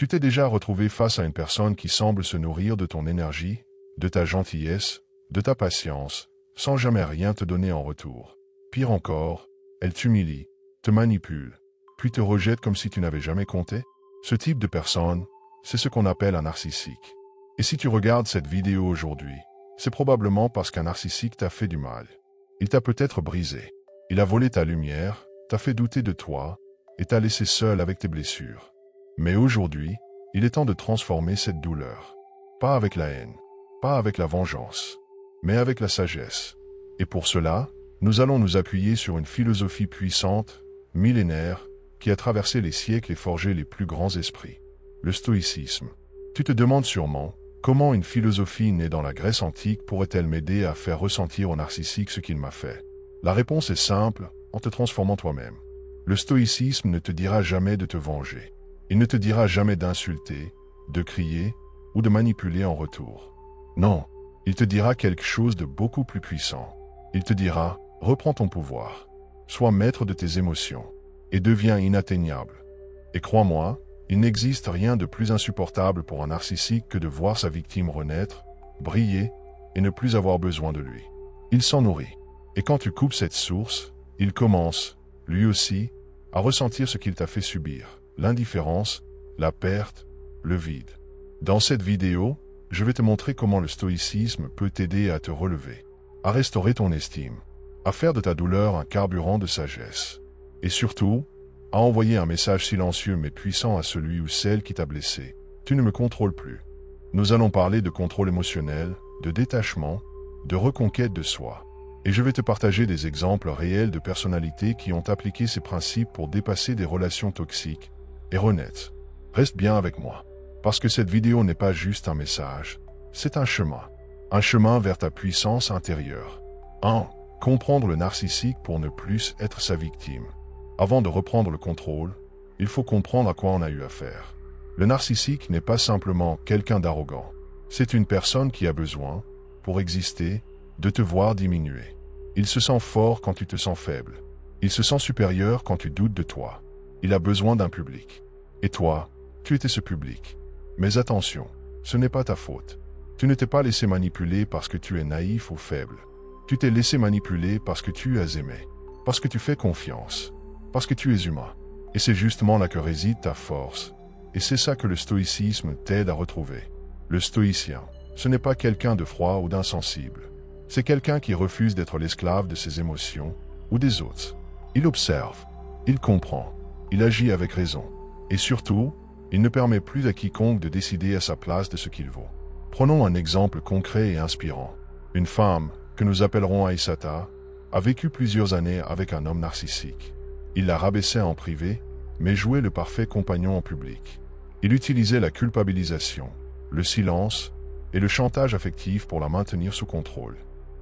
Tu t'es déjà retrouvé face à une personne qui semble se nourrir de ton énergie, de ta gentillesse, de ta patience, sans jamais rien te donner en retour. Pire encore, elle t'humilie, te manipule, puis te rejette comme si tu n'avais jamais compté. Ce type de personne, c'est ce qu'on appelle un narcissique. Et si tu regardes cette vidéo aujourd'hui, c'est probablement parce qu'un narcissique t'a fait du mal. Il t'a peut-être brisé. Il a volé ta lumière, t'a fait douter de toi, et t'a laissé seul avec tes blessures. Mais aujourd'hui, il est temps de transformer cette douleur. Pas avec la haine, pas avec la vengeance, mais avec la sagesse. Et pour cela, nous allons nous appuyer sur une philosophie puissante, millénaire, qui a traversé les siècles et forgé les plus grands esprits. Le stoïcisme. Tu te demandes sûrement, comment une philosophie née dans la Grèce antique pourrait-elle m'aider à faire ressentir au narcissique ce qu'il m'a fait? La réponse est simple, en te transformant toi-même. Le stoïcisme ne te dira jamais de te venger. Il ne te dira jamais d'insulter, de crier ou de manipuler en retour. Non, il te dira quelque chose de beaucoup plus puissant. Il te dira, reprends ton pouvoir, sois maître de tes émotions et deviens inatteignable. Et crois-moi, il n'existe rien de plus insupportable pour un narcissique que de voir sa victime renaître, briller et ne plus avoir besoin de lui. Il s'en nourrit. Et quand tu coupes cette source, il commence, lui aussi, à ressentir ce qu'il t'a fait subir, l'indifférence, la perte, le vide. Dans cette vidéo, je vais te montrer comment le stoïcisme peut t'aider à te relever, à restaurer ton estime, à faire de ta douleur un carburant de sagesse, et surtout, à envoyer un message silencieux mais puissant à celui ou celle qui t'a blessé. Tu ne me contrôles plus. Nous allons parler de contrôle émotionnel, de détachement, de reconquête de soi. Et je vais te partager des exemples réels de personnalités qui ont appliqué ces principes pour dépasser des relations toxiques et renaître. Reste bien avec moi, parce que cette vidéo n'est pas juste un message, c'est un chemin vers ta puissance intérieure. 1. Comprendre le narcissique pour ne plus être sa victime. Avant de reprendre le contrôle, il faut comprendre à quoi on a eu affaire. Le narcissique n'est pas simplement quelqu'un d'arrogant. C'est une personne qui a besoin, pour exister, de te voir diminuer. Il se sent fort quand tu te sens faible. Il se sent supérieur quand tu doutes de toi. Il a besoin d'un public. Et toi, tu étais ce public. Mais attention, ce n'est pas ta faute. Tu ne t'es pas laissé manipuler parce que tu es naïf ou faible. Tu t'es laissé manipuler parce que tu as aimé, parce que tu fais confiance, parce que tu es humain. Et c'est justement là que réside ta force. Et c'est ça que le stoïcisme t'aide à retrouver. Le stoïcien, ce n'est pas quelqu'un de froid ou d'insensible. C'est quelqu'un qui refuse d'être l'esclave de ses émotions ou des autres. Il observe, il comprend, il agit avec raison. Et surtout, il ne permet plus à quiconque de décider à sa place de ce qu'il vaut. Prenons un exemple concret et inspirant. Une femme, que nous appellerons Aïssata, a vécu plusieurs années avec un homme narcissique. Il la rabaissait en privé, mais jouait le parfait compagnon en public. Il utilisait la culpabilisation, le silence et le chantage affectif pour la maintenir sous contrôle.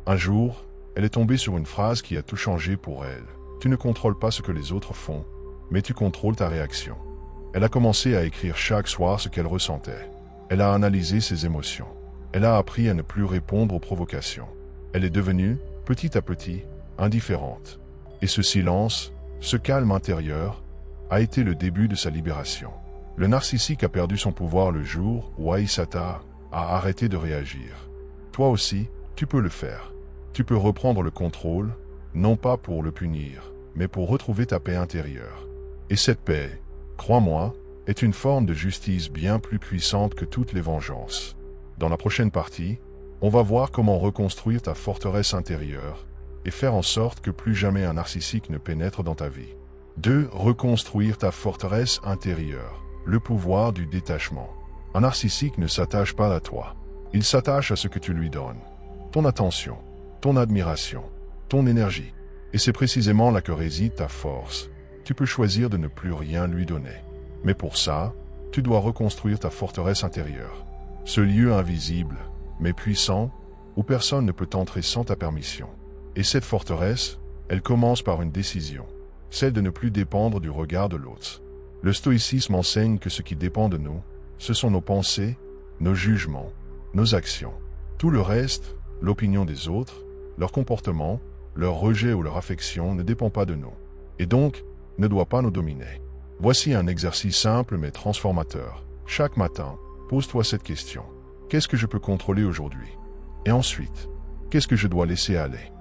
Un jour, elle est tombée sur une phrase qui a tout changé pour elle. Tu ne contrôles pas ce que les autres font, mais tu contrôles ta réaction. Elle a commencé à écrire chaque soir ce qu'elle ressentait. Elle a analysé ses émotions. Elle a appris à ne plus répondre aux provocations. Elle est devenue, petit à petit, indifférente. Et ce silence, ce calme intérieur, a été le début de sa libération. Le narcissique a perdu son pouvoir le jour où Aïssata a arrêté de réagir. Toi aussi, tu peux le faire. Tu peux reprendre le contrôle, non pas pour le punir, mais pour retrouver ta paix intérieure. Et cette paix, crois-moi, est une forme de justice bien plus puissante que toutes les vengeances. Dans la prochaine partie, on va voir comment reconstruire ta forteresse intérieure et faire en sorte que plus jamais un narcissique ne pénètre dans ta vie. 2. Reconstruire ta forteresse intérieure. Le pouvoir du détachement. Un narcissique ne s'attache pas à toi. Il s'attache à ce que tu lui donnes. Ton attention, ton admiration, ton énergie. Et c'est précisément là que réside ta force. Tu peux choisir de ne plus rien lui donner. Mais pour ça, tu dois reconstruire ta forteresse intérieure. Ce lieu invisible, mais puissant, où personne ne peut entrer sans ta permission. Et cette forteresse, elle commence par une décision, celle de ne plus dépendre du regard de l'autre. Le stoïcisme enseigne que ce qui dépend de nous, ce sont nos pensées, nos jugements, nos actions. Tout le reste, l'opinion des autres, leur comportement, leur rejet ou leur affection ne dépend pas de nous, et donc ne doit pas nous dominer. Voici un exercice simple mais transformateur. Chaque matin, pose-toi cette question. Qu'est-ce que je peux contrôler aujourd'hui? Et ensuite, qu'est-ce que je dois laisser aller?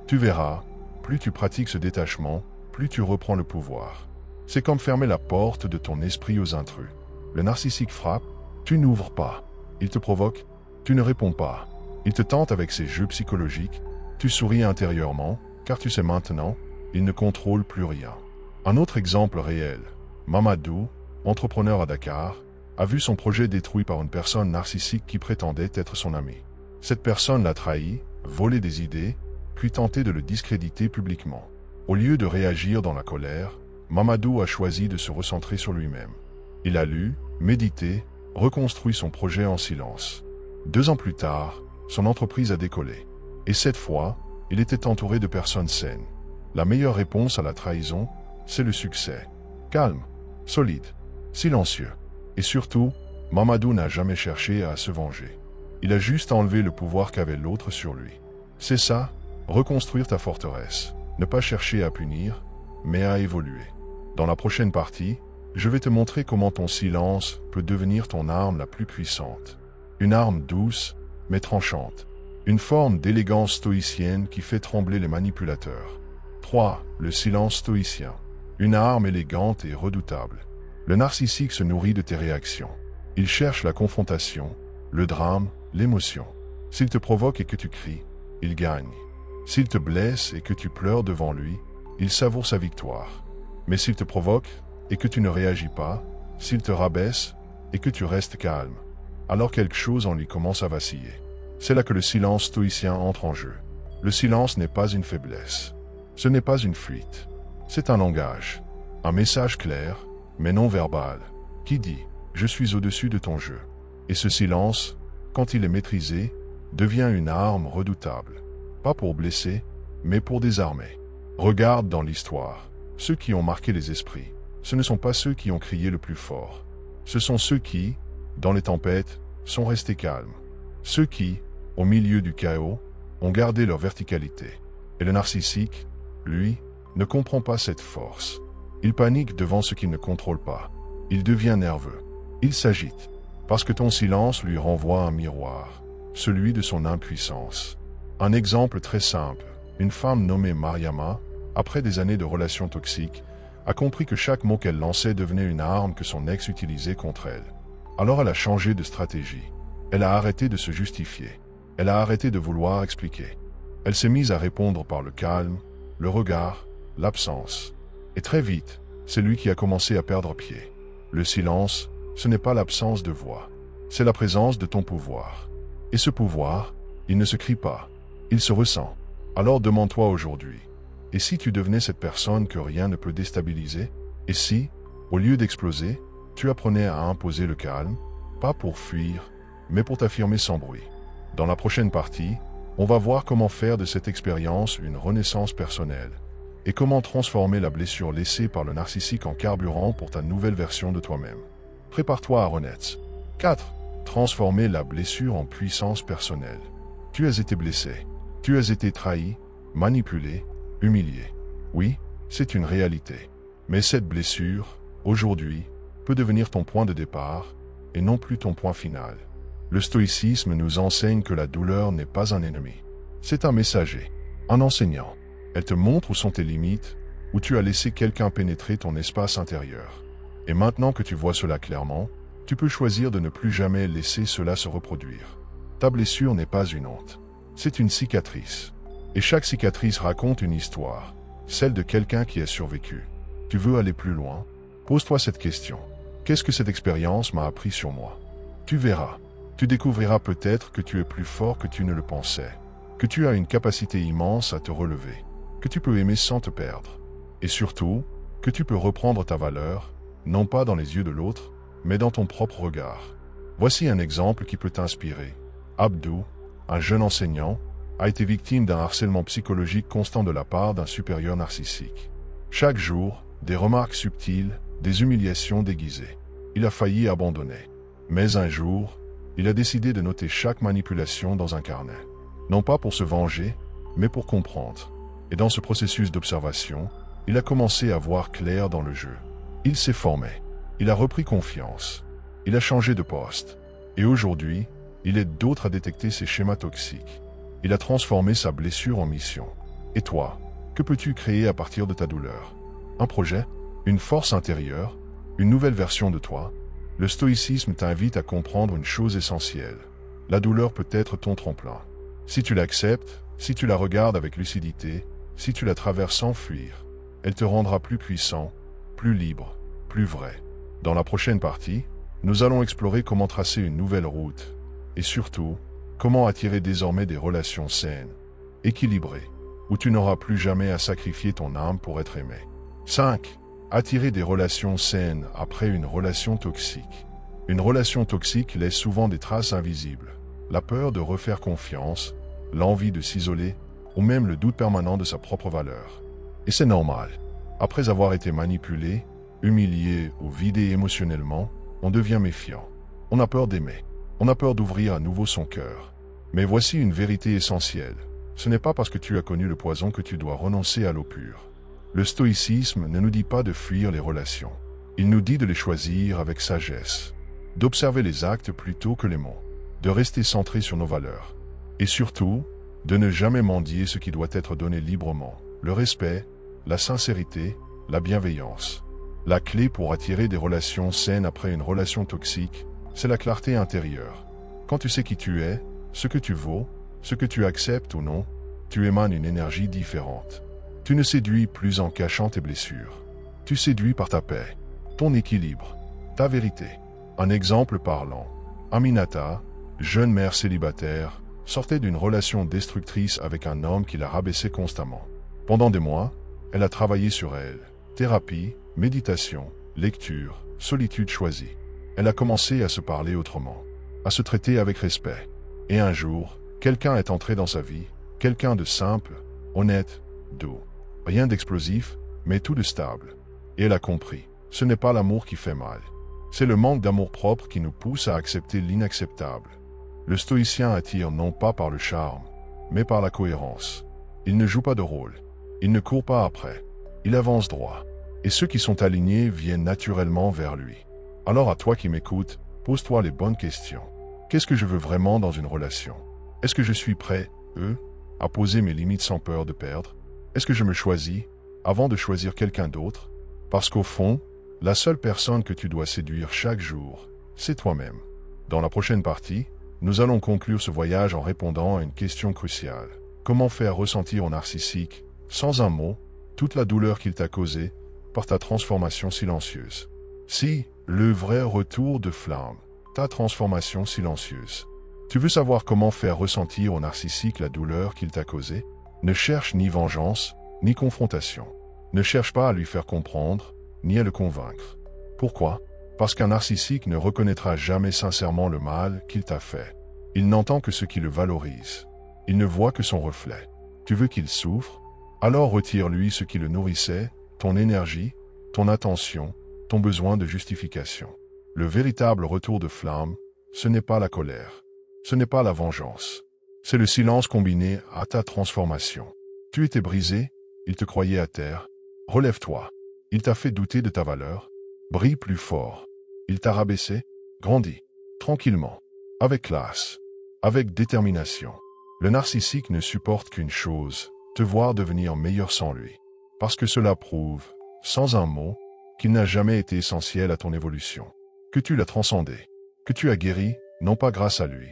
Tu verras, plus tu pratiques ce détachement, plus tu reprends le pouvoir. C'est comme fermer la porte de ton esprit aux intrus. Le narcissique frappe, tu n'ouvres pas. Il te provoque, tu ne réponds pas. Il te tente avec ses jeux psychologiques, tu souris intérieurement, car tu sais maintenant, il ne contrôle plus rien. Un autre exemple réel. Mamadou, entrepreneur à Dakar, a vu son projet détruit par une personne narcissique qui prétendait être son ami. Cette personne l'a trahi, volé des idées, puis tenté de le discréditer publiquement. Au lieu de réagir dans la colère, Mamadou a choisi de se recentrer sur lui-même. Il a lu, médité, reconstruit son projet en silence. 2 ans plus tard, son entreprise a décollé. Et cette fois, il était entouré de personnes saines. La meilleure réponse à la trahison, c'est le succès. Calme, solide, silencieux. Et surtout, Mamadou n'a jamais cherché à se venger. Il a juste enlevé le pouvoir qu'avait l'autre sur lui. C'est ça, reconstruire ta forteresse. Ne pas chercher à punir, mais à évoluer. Dans la prochaine partie, je vais te montrer comment ton silence peut devenir ton arme la plus puissante. Une arme douce, mais tranchante. Une forme d'élégance stoïcienne qui fait trembler les manipulateurs. 3. Le silence stoïcien. Une arme élégante et redoutable. Le narcissique se nourrit de tes réactions. Il cherche la confrontation, le drame, l'émotion. S'il te provoque et que tu cries, il gagne. S'il te blesse et que tu pleures devant lui, il savoure sa victoire. Mais s'il te provoque et que tu ne réagis pas, s'il te rabaisse et que tu restes calme, alors quelque chose en lui commence à vaciller. C'est là que le silence stoïcien entre en jeu. Le silence n'est pas une faiblesse. Ce n'est pas une fuite. C'est un langage, un message clair, mais non verbal, qui dit « Je suis au-dessus de ton jeu ». Et ce silence, quand il est maîtrisé, devient une arme redoutable. Pas pour blesser, mais pour désarmer. Regarde dans l'histoire, ceux qui ont marqué les esprits, ce ne sont pas ceux qui ont crié le plus fort. Ce sont ceux qui, dans les tempêtes, sont restés calmes. Ceux qui, au milieu du chaos, ont gardé leur verticalité. Et le narcissique, lui, ne comprend pas cette force. Il panique devant ce qu'il ne contrôle pas. Il devient nerveux. Il s'agite. Parce que ton silence lui renvoie un miroir, celui de son impuissance. Un exemple très simple. Une femme nommée Mariama, après des années de relations toxiques, a compris que chaque mot qu'elle lançait devenait une arme que son ex utilisait contre elle. Alors elle a changé de stratégie. Elle a arrêté de se justifier. Elle a arrêté de vouloir expliquer. Elle s'est mise à répondre par le calme, le regard, l'absence. Et très vite, c'est lui qui a commencé à perdre pied. Le silence, ce n'est pas l'absence de voix. C'est la présence de ton pouvoir. Et ce pouvoir, il ne se crie pas. Il se ressent. Alors demande-toi aujourd'hui. Et si tu devenais cette personne que rien ne peut déstabiliser? Et si, au lieu d'exploser, tu apprenais à imposer le calme, pas pour fuir, mais pour t'affirmer sans bruit? Dans la prochaine partie, on va voir comment faire de cette expérience une renaissance personnelle et comment transformer la blessure laissée par le narcissique en carburant pour ta nouvelle version de toi-même. Prépare-toi à renaître. 4. Transformer la blessure en puissance personnelle. Tu as été blessé. Tu as été trahi, manipulé, humilié. Oui, c'est une réalité. Mais cette blessure, aujourd'hui, peut devenir ton point de départ et non plus ton point final. Le stoïcisme nous enseigne que la douleur n'est pas un ennemi. C'est un messager, un enseignant. Elle te montre où sont tes limites, où tu as laissé quelqu'un pénétrer ton espace intérieur. Et maintenant que tu vois cela clairement, tu peux choisir de ne plus jamais laisser cela se reproduire. Ta blessure n'est pas une honte. C'est une cicatrice. Et chaque cicatrice raconte une histoire, celle de quelqu'un qui a survécu. Tu veux aller plus loin? Pose-toi cette question. Qu'est-ce que cette expérience m'a appris sur moi? Tu verras. Tu découvriras peut-être que tu es plus fort que tu ne le pensais, que tu as une capacité immense à te relever, que tu peux aimer sans te perdre, et surtout, que tu peux reprendre ta valeur, non pas dans les yeux de l'autre, mais dans ton propre regard. Voici un exemple qui peut t'inspirer. Abdou, un jeune enseignant, a été victime d'un harcèlement psychologique constant de la part d'un supérieur narcissique. Chaque jour, des remarques subtiles, des humiliations déguisées. Il a failli abandonner. Mais un jour, il a décidé de noter chaque manipulation dans un carnet. Non pas pour se venger, mais pour comprendre. Et dans ce processus d'observation, il a commencé à voir clair dans le jeu. Il s'est formé. Il a repris confiance. Il a changé de poste. Et aujourd'hui, il aide d'autres à détecter ces schémas toxiques. Il a transformé sa blessure en mission. Et toi, que peux-tu créer à partir de ta douleur? Un projet? Une force intérieure? Une nouvelle version de toi? Le stoïcisme t'invite à comprendre une chose essentielle. La douleur peut être ton tremplin. Si tu l'acceptes, si tu la regardes avec lucidité, si tu la traverses sans fuir, elle te rendra plus puissant, plus libre, plus vrai. Dans la prochaine partie, nous allons explorer comment tracer une nouvelle route et surtout, comment attirer désormais des relations saines, équilibrées, où tu n'auras plus jamais à sacrifier ton âme pour être aimé. 5. Attirer des relations saines après une relation toxique. Une relation toxique laisse souvent des traces invisibles. La peur de refaire confiance, l'envie de s'isoler, ou même le doute permanent de sa propre valeur. Et c'est normal. Après avoir été manipulé, humilié ou vidé émotionnellement, on devient méfiant. On a peur d'aimer. On a peur d'ouvrir à nouveau son cœur. Mais voici une vérité essentielle. Ce n'est pas parce que tu as connu le poison que tu dois renoncer à l'eau pure. Le stoïcisme ne nous dit pas de fuir les relations. Il nous dit de les choisir avec sagesse, d'observer les actes plutôt que les mots, de rester centré sur nos valeurs. Et surtout, de ne jamais mendier ce qui doit être donné librement. Le respect, la sincérité, la bienveillance. La clé pour attirer des relations saines après une relation toxique, c'est la clarté intérieure. Quand tu sais qui tu es, ce que tu vaux, ce que tu acceptes ou non, tu émanes une énergie différente. Tu ne séduis plus en cachant tes blessures. Tu séduis par ta paix, ton équilibre, ta vérité. Un exemple parlant. Aminata, jeune mère célibataire, sortait d'une relation destructrice avec un homme qui la rabaissait constamment. Pendant des mois, elle a travaillé sur elle. Thérapie, méditation, lecture, solitude choisie. Elle a commencé à se parler autrement, à se traiter avec respect. Et un jour, quelqu'un est entré dans sa vie, quelqu'un de simple, honnête, doux. Rien d'explosif, mais tout de stable. Et elle a compris, ce n'est pas l'amour qui fait mal. C'est le manque d'amour-propre qui nous pousse à accepter l'inacceptable. Le stoïcien attire non pas par le charme, mais par la cohérence. Il ne joue pas de rôle. Il ne court pas après. Il avance droit. Et ceux qui sont alignés viennent naturellement vers lui. Alors à toi qui m'écoutes, pose-toi les bonnes questions. Qu'est-ce que je veux vraiment dans une relation? Est-ce que je suis prêt, à poser mes limites sans peur de perdre? Est-ce que je me choisis, avant de choisir quelqu'un d'autre? Parce qu'au fond, la seule personne que tu dois séduire chaque jour, c'est toi-même. Dans la prochaine partie, nous allons conclure ce voyage en répondant à une question cruciale. Comment faire ressentir au narcissique, sans un mot, toute la douleur qu'il t'a causée par ta transformation silencieuse? Si, le vrai retour de flamme, ta transformation silencieuse. Tu veux savoir comment faire ressentir au narcissique la douleur qu'il t'a causée? Ne cherche ni vengeance, ni confrontation. Ne cherche pas à lui faire comprendre, ni à le convaincre. Pourquoi? Parce qu'un narcissique ne reconnaîtra jamais sincèrement le mal qu'il t'a fait. Il n'entend que ce qui le valorise. Il ne voit que son reflet. Tu veux qu'il souffre? Alors retire-lui ce qui le nourrissait, ton énergie, ton attention, ton besoin de justification. Le véritable retour de flamme, ce n'est pas la colère. Ce n'est pas la vengeance. C'est le silence combiné à ta transformation. Tu étais brisé, il te croyait à terre. Relève-toi. Il t'a fait douter de ta valeur. Brille plus fort. Il t'a rabaissé. Grandis. Tranquillement. Avec classe. Avec détermination. Le narcissique ne supporte qu'une chose, te voir devenir meilleur sans lui. Parce que cela prouve, sans un mot, qu'il n'a jamais été essentiel à ton évolution. Que tu l'as transcendé. Que tu as guéri, non pas grâce à lui,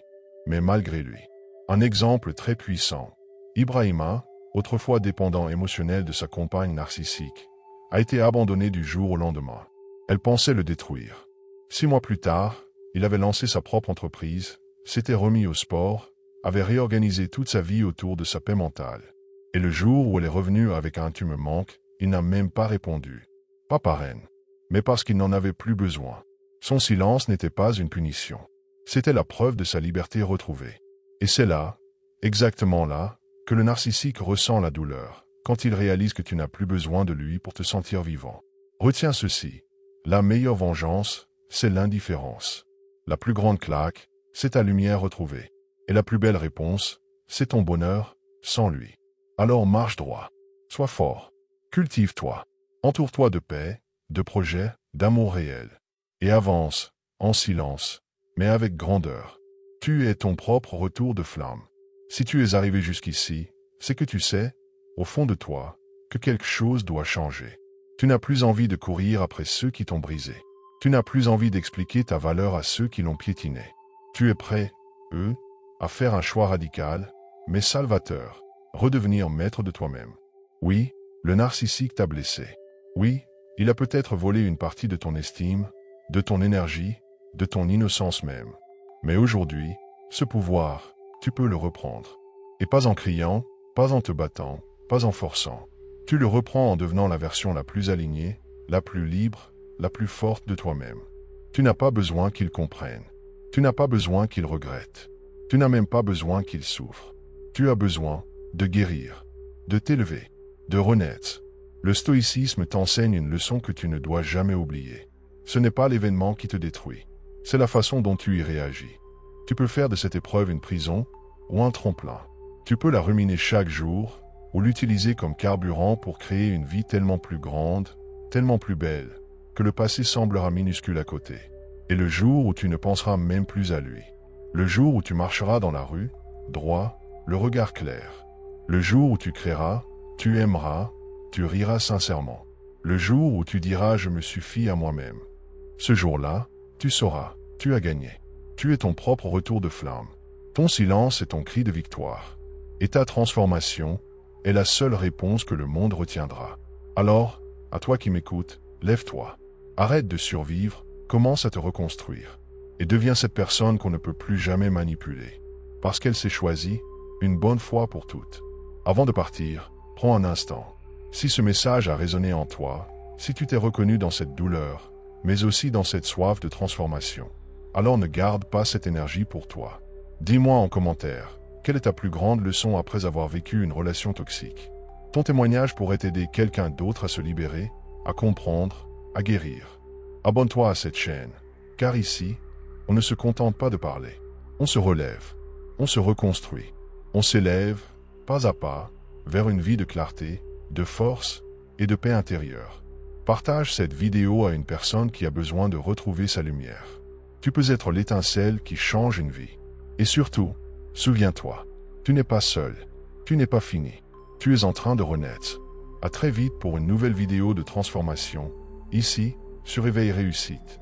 mais malgré lui. Un exemple très puissant. Ibrahima, autrefois dépendant émotionnel de sa compagne narcissique, a été abandonné du jour au lendemain. Elle pensait le détruire. 6 mois plus tard, il avait lancé sa propre entreprise, s'était remis au sport, avait réorganisé toute sa vie autour de sa paix mentale. Et le jour où elle est revenue avec un « tu me manques », il n'a même pas répondu. Pas par haine, mais parce qu'il n'en avait plus besoin. Son silence n'était pas une punition. C'était la preuve de sa liberté retrouvée. Et c'est là, exactement là, que le narcissique ressent la douleur, quand il réalise que tu n'as plus besoin de lui pour te sentir vivant. Retiens ceci. La meilleure vengeance, c'est l'indifférence. La plus grande claque, c'est ta lumière retrouvée. Et la plus belle réponse, c'est ton bonheur, sans lui. Alors marche droit. Sois fort. Cultive-toi. Entoure-toi de paix, de projets, d'amour réel. Et avance, en silence, mais avec grandeur. Tu es ton propre retour de flamme. Si tu es arrivé jusqu'ici, c'est que tu sais, au fond de toi, que quelque chose doit changer. Tu n'as plus envie de courir après ceux qui t'ont brisé. Tu n'as plus envie d'expliquer ta valeur à ceux qui l'ont piétiné. Tu es prêt, à faire un choix radical, mais salvateur, redevenir maître de toi-même. Oui, le narcissique t'a blessé. Oui, il a peut-être volé une partie de ton estime, de ton énergie, de ton innocence même. Mais aujourd'hui, ce pouvoir, tu peux le reprendre. Et pas en criant, pas en te battant, pas en forçant. Tu le reprends en devenant la version la plus alignée, la plus libre, la plus forte de toi-même. Tu n'as pas besoin qu'il comprenne. Tu n'as pas besoin qu'il regrette. Tu n'as même pas besoin qu'il souffre. Tu as besoin de guérir, de t'élever, de renaître. Le stoïcisme t'enseigne une leçon que tu ne dois jamais oublier. Ce n'est pas l'événement qui te détruit. C'est la façon dont tu y réagis. Tu peux faire de cette épreuve une prison ou un tremplin. Tu peux la ruminer chaque jour ou l'utiliser comme carburant pour créer une vie tellement plus grande, tellement plus belle, que le passé semblera minuscule à côté. Et le jour où tu ne penseras même plus à lui, le jour où tu marcheras dans la rue, droit, le regard clair, le jour où tu créeras, tu aimeras, tu riras sincèrement, le jour où tu diras « je me suffis à moi-même », ce jour-là, tu sauras, tu as gagné. Tu es ton propre retour de flamme. Ton silence est ton cri de victoire. Et ta transformation est la seule réponse que le monde retiendra. Alors, à toi qui m'écoutes, lève-toi. Arrête de survivre, commence à te reconstruire. Et deviens cette personne qu'on ne peut plus jamais manipuler. Parce qu'elle s'est choisie, une bonne fois pour toutes. Avant de partir, prends un instant. Si ce message a résonné en toi, si tu t'es reconnu dans cette douleur, mais aussi dans cette soif de transformation, alors ne garde pas cette énergie pour toi. Dis-moi en commentaire, quelle est ta plus grande leçon après avoir vécu une relation toxique? Ton témoignage pourrait aider quelqu'un d'autre à se libérer, à comprendre, à guérir. Abonne-toi à cette chaîne, car ici, on ne se contente pas de parler. On se relève, on se reconstruit, on s'élève, pas à pas, vers une vie de clarté, de force et de paix intérieure. Partage cette vidéo à une personne qui a besoin de retrouver sa lumière. Tu peux être l'étincelle qui change une vie. Et surtout, souviens-toi, tu n'es pas seul, tu n'es pas fini, tu es en train de renaître. À très vite pour une nouvelle vidéo de transformation, ici, sur Éveil Réussite.